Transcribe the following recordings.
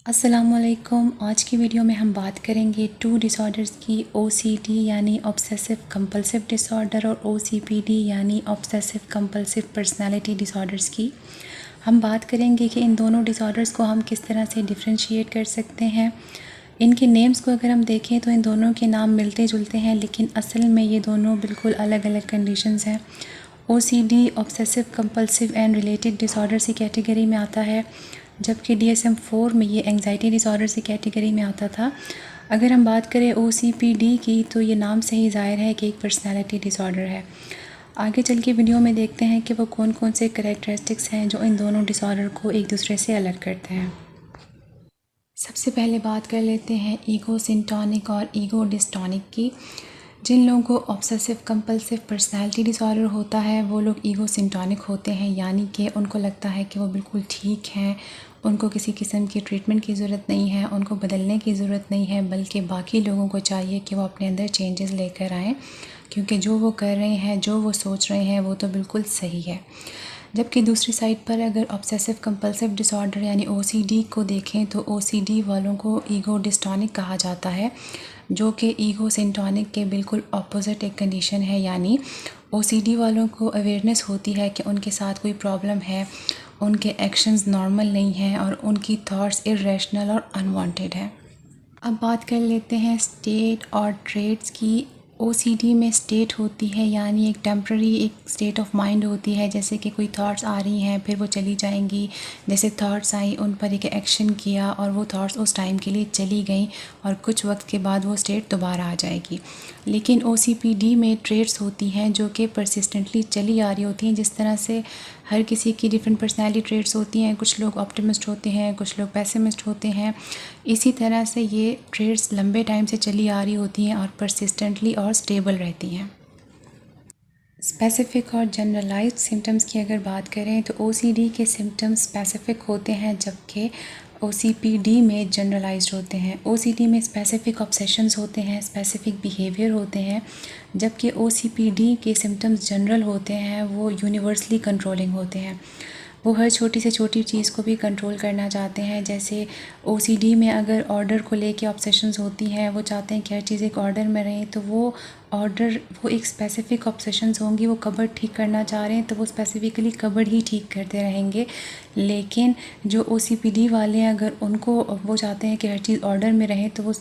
अस्सलामुअलैकुम। आज की वीडियो में हम बात करेंगे 2 डिसऑर्डर्स की, OCD यानी ऑब्सेसिव कंपल्सिव डिसऑर्डर और OCPD यानी ऑब्सेसिव कंपल्सिव पर्सनालिटी डिसऑर्डर्स की। हम बात करेंगे कि इन दोनों डिसऑर्डर्स को हम किस तरह से डिफरेंशिएट कर सकते हैं। इनके नेम्स को अगर हम देखें तो इन दोनों के नाम मिलते जुलते हैं, लेकिन असल में ये दोनों बिल्कुल अलग अलग कंडीशंस हैं। OCD obsessive compulsive and related disorders की कैटेगरी में आता है, जबकि DSM-4 में ये एंग्जाइटी डिसऑर्डर्स की कैटेगरी में आता था। अगर हम बात करें OCPD की तो ये नाम से ही ज़ाहिर है कि एक पर्सनालिटी डिसऑर्डर है। आगे चल के वीडियो में देखते हैं कि वो कौन कौन से करैक्टरिस्टिक्स हैं जो इन दोनों डिसऑर्डर को एक दूसरे से अलग करते हैं। सबसे पहले बात कर लेते हैं ईगो सिंटॉनिक और ईगो डिस्टॉनिक की। जिन लोगों को ऑब्सेसिव कंपल्सिव पर्सनालिटी डिसऑर्डर होता है वो लोग ईगो सिंटॉनिक होते हैं, यानी कि उनको लगता है कि वो बिल्कुल ठीक हैं, उनको किसी किस्म की ट्रीटमेंट की ज़रूरत नहीं है, उनको बदलने की ज़रूरत नहीं है, बल्कि बाकी लोगों को चाहिए कि वो अपने अंदर चेंजेस लेकर आएँ, क्योंकि जो वो कर रहे हैं, जो वो सोच रहे हैं वो तो बिल्कुल सही है। जबकि दूसरी साइड पर अगर ऑब्सेसिव कंपल्सिव डिसऑर्डर यानी OCD को देखें तो OCD वालों को ईगो डिस्टॉनिक कहा जाता है, जो कि ईगो सिंटॉनिक के बिल्कुल ऑपोजिट एक कंडीशन है। यानी OCD वालों को अवेयरनेस होती है कि उनके साथ कोई प्रॉब्लम है, उनके एक्शंस नॉर्मल नहीं हैं और उनकी थॉट्स इरेशनल और अनवांटेड हैं। अब बात कर लेते हैं स्टेट और ट्रेट्स की। OCD में स्टेट होती है, यानी एक टेम्प्ररी एक स्टेट ऑफ माइंड होती है, जैसे कि कोई थॉट्स आ रही हैं फिर वो चली जाएंगी। जैसे थॉट्स आई, उन पर एक एक्शन किया और वो थॉट्स उस टाइम के लिए चली गई और कुछ वक्त के बाद वो स्टेट दोबारा आ जाएगी। लेकिन OCPD में ट्रेट्स होती हैं जो कि परसिस्टेंटली चली आ रही होती हैं। जिस तरह से हर किसी की डिफरेंट पर्सनैलिटी ट्रेट्स होती हैं, कुछ लोग ऑप्टिमिस्ट होते हैं, कुछ लोग पेसिमिस्ट होते हैं, इसी तरह से ये ट्रेट्स लंबे टाइम से चली आ रही होती हैं और परसिस्टेंटली और स्टेबल रहती हैं। स्पेसिफ़िक और जनरलाइज्ड सिम्टम्स की अगर बात करें तो OCD के सिम्टम्स स्पेसिफ़िक होते हैं, जबकि OCPD में जनरलाइज्ड होते हैं। OCD में स्पेसिफ़िक ऑब्सेशंस होते हैं, स्पेसिफ़िक बिहेवियर होते हैं, जबकि OCPD के सिम्टम्स जनरल होते हैं, वो यूनिवर्सली कंट्रोलिंग होते हैं। वो हर छोटी से छोटी चीज़ को भी कंट्रोल करना चाहते हैं। जैसे OCD में अगर ऑर्डर को लेके ऑब्सेशंस होती हैं, वो चाहते हैं कि हर चीज़ एक ऑर्डर में रहे, तो वो एक स्पेसिफ़िक ऑब्सेशंस होंगी। वो कबर्ड ठीक करना चाह रहे हैं तो वो स्पेसिफ़िकली कबर्ड ही ठीक करते रहेंगे। लेकिन जो OCPD वाले हैं, अगर उनको वो चाहते हैं कि हर चीज़ ऑर्डर में रहे, तो वो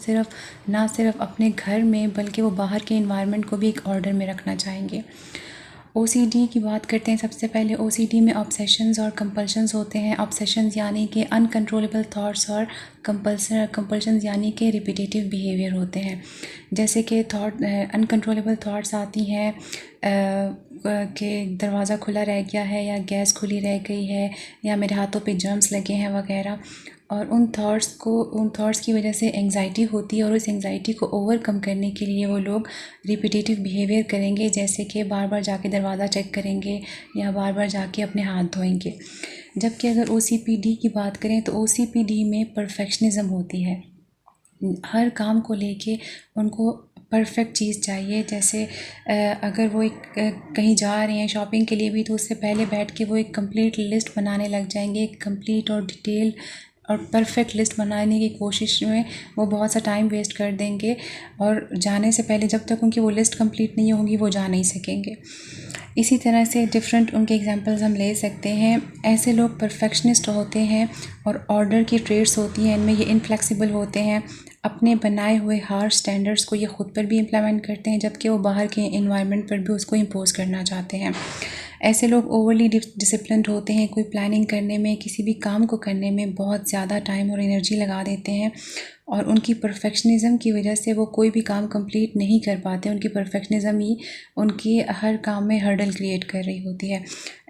ना सिर्फ अपने घर में बल्कि वो बाहर के इन्वायरमेंट को भी एक ऑर्डर में रखना चाहेंगे। OCD की बात करते हैं। सबसे पहले OCD में ऑब्सेशंस और कंपल्शंस होते हैं। ऑब्सेशंस यानी कि अनकंट्रोलेबल थॉट्स और कंपल्शंस यानी कि रिपीटेटिव बिहेवियर होते हैं। जैसे कि अनकंट्रोलेबल थॉट्स आती हैं कि दरवाज़ा खुला रह गया है, या गैस खुली रह गई है, या मेरे हाथों पे जर्म्स लगे हैं वगैरह। और उन थॉट्स की वजह से एंग्जाइटी होती है और उस एंग्जाइटी को ओवरकम करने के लिए वो लोग रिपीटेटिव बिहेवियर करेंगे, जैसे कि बार बार जाके दरवाज़ा चेक करेंगे या बार बार जाके अपने हाथ धोएंगे। जबकि अगर OCPD की बात करें तो OCPD में परफेक्शनिज़म होती है। हर काम को लेके उनको परफेक्ट चीज़ चाहिए। जैसे अगर वो कहीं जा रहे हैं शॉपिंग के लिए भी, तो उससे पहले बैठ के वो एक कंप्लीट लिस्ट बनाने लग जाएंगे। एक कंप्लीट और डिटेल और परफेक्ट लिस्ट बनाने की कोशिश में वो बहुत सा टाइम वेस्ट कर देंगे, और जाने से पहले जब तक उनकी वो लिस्ट कंप्लीट नहीं होगी वो जा नहीं सकेंगे। इसी तरह से डिफरेंट उनके एग्जांपल्स हम ले सकते हैं। ऐसे लोग परफेक्शनिस्ट होते हैं और ऑर्डर की ट्रेट्स होती हैं इनमें। ये इनफ्लेक्सिबल होते हैं, अपने बनाए हुए हार्श स्टैंडर्ड्स को ये ख़ुद पर भी इम्प्लीमेंट करते हैं, जबकि वो बाहर के इन्वायरमेंट पर भी उसको इम्पोज करना चाहते हैं। ऐसे लोग ओवरली डिसिप्लिन्ड होते हैं। कोई प्लानिंग करने में, किसी भी काम को करने में बहुत ज़्यादा टाइम और एनर्जी लगा देते हैं, और उनकी परफेक्शनिज़म की वजह से वो कोई भी काम कंप्लीट नहीं कर पाते। उनकी परफेक्शनिज़म ही उनकी हर काम में हर्डल क्रिएट कर रही होती है।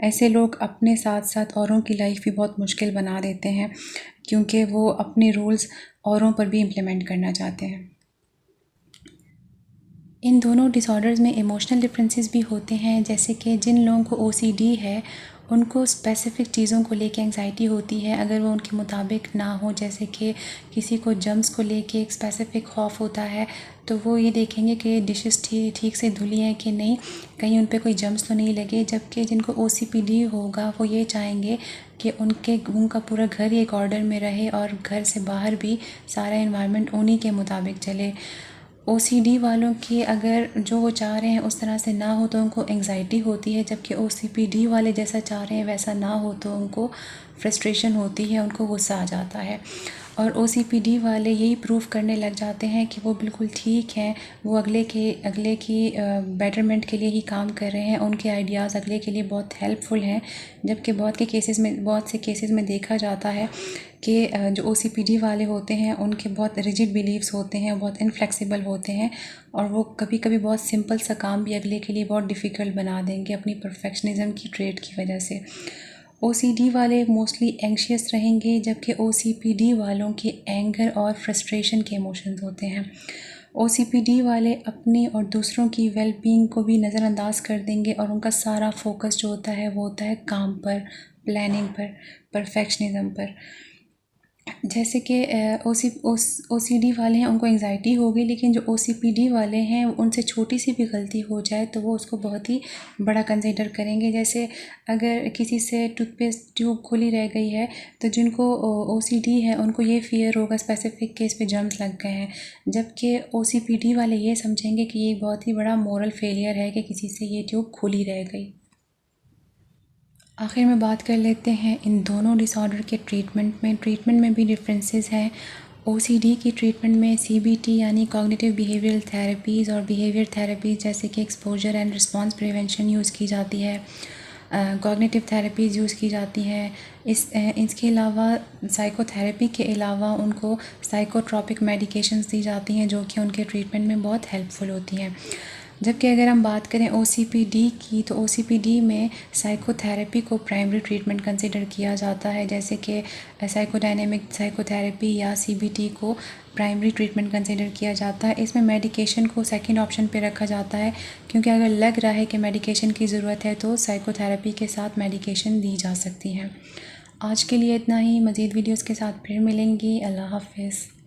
ऐसे लोग अपने साथ साथ औरों की लाइफ भी बहुत मुश्किल बना देते हैं, क्योंकि वो अपने रूल्स औरों पर भी इम्प्लीमेंट करना चाहते हैं। इन दोनों डिसऑर्डर्स में इमोशनल डिफरेंसेस भी होते हैं। जैसे कि जिन लोगों को OCD है उनको स्पेसिफ़िक चीज़ों को लेके एंग्जाइटी होती है अगर वो उनके मुताबिक ना हो। जैसे कि किसी को जर्म्स को लेके एक स्पेसिफ़िक खौफ होता है, तो वो ये देखेंगे कि डिशेस ठीक से धुली हैं कि नहीं, कहीं उन पे कोई जर्म्स तो नहीं लगे। जबकि जिनको OCPD होगा वो ये चाहेंगे कि उनका पूरा घर ही एक ऑर्डर में रहे और घर से बाहर भी सारा एनवायरनमेंट उन्हीं के मुताबिक चले। OCD वालों की अगर जो वो चाह रहे हैं उस तरह से ना हो तो उनको एंग्जाइटी होती है, जबकि OCPD वाले जैसा चाह रहे हैं वैसा ना हो तो उनको फ्रस्ट्रेशन होती है, उनको गुस्सा आ जाता है। और OCPD वाले यही प्रूव करने लग जाते हैं कि वो बिल्कुल ठीक हैं, वो अगले की बेटरमेंट के लिए ही काम कर रहे हैं, उनके आइडियाज़ अगले के लिए बहुत हेल्पफुल हैं। जबकि बहुत से केसेस में देखा जाता है कि जो OCPD वाले होते हैं उनके बहुत रिजिड बिलीव्स होते हैं, बहुत इनफ्लेक्सिबल होते हैं और वो कभी कभी बहुत सिंपल सा काम भी अगले के लिए बहुत डिफ़िकल्ट बना देंगे अपनी परफेक्शनिज़म की ट्रेट की वजह से। OCD वाले मोस्टली एंग्शियस रहेंगे, जबकि OCPD वालों के एंगर और फ्रस्ट्रेशन के इमोशंस होते हैं। OCPD वाले अपनी और दूसरों की वेलबींग को भी नज़रअंदाज कर देंगे और उनका सारा फोकस जो होता है वो होता है काम पर, प्लानिंग पर, परफेक्शनिज़म पर। जैसे कि OCD वाले हैं उनको एंग्जाइटी होगी, लेकिन जो OCPD वाले हैं उनसे छोटी सी भी गलती हो जाए तो वो उसको बहुत ही बड़ा कंसिडर करेंगे। जैसे अगर किसी से टूथपेस्ट ट्यूब खुली रह गई है तो जिनको OCD है उनको ये फ़ियर होगा स्पेसिफिक केस पे जर्म्स लग गए हैं, जबकि OCPD वाले ये समझेंगे कि ये बहुत ही बड़ा मोरल फेलियर है कि किसी से ये ट्यूब खुली रह गई। आखिर में बात कर लेते हैं इन दोनों डिसऑर्डर के ट्रीटमेंट में भी डिफरेंसेस हैं। OCD की ट्रीटमेंट में CBT यानी कॉग्निटिव बिहेवियरल थेरेपीज़ और बिहेवियर थेरेपीज़ जैसे कि exposure and response prevention use की जाती है, कॉग्निटिव थेरेपीज़ यूज़ की जाती हैं। इसके अलावा साइकोथेरेपी के अलावा उनको साइकोट्रॉपिक मेडिकेशंस दी जाती हैं जो कि उनके ट्रीटमेंट में बहुत हेल्पफुल होती हैं। जबकि अगर हम बात करें OCPD की तो OCPD में साइकोथेरेपी को प्राइमरी ट्रीटमेंट कंसिडर किया जाता है, जैसे कि साइकोडायनेमिक साइकोथेरेपी या CBT को प्राइमरी ट्रीटमेंट कंसिडर किया जाता है। इसमें मेडिकेशन को सेकंड ऑप्शन पे रखा जाता है, क्योंकि अगर लग रहा है कि मेडिकेशन की ज़रूरत है तो साइकोथेरेपी के साथ मेडिकेशन दी जा सकती हैं। आज के लिए इतना ही, मज़ीद वीडियोज़ के साथ फिर मिलेंगी। अल्लाह हाफ़िज़।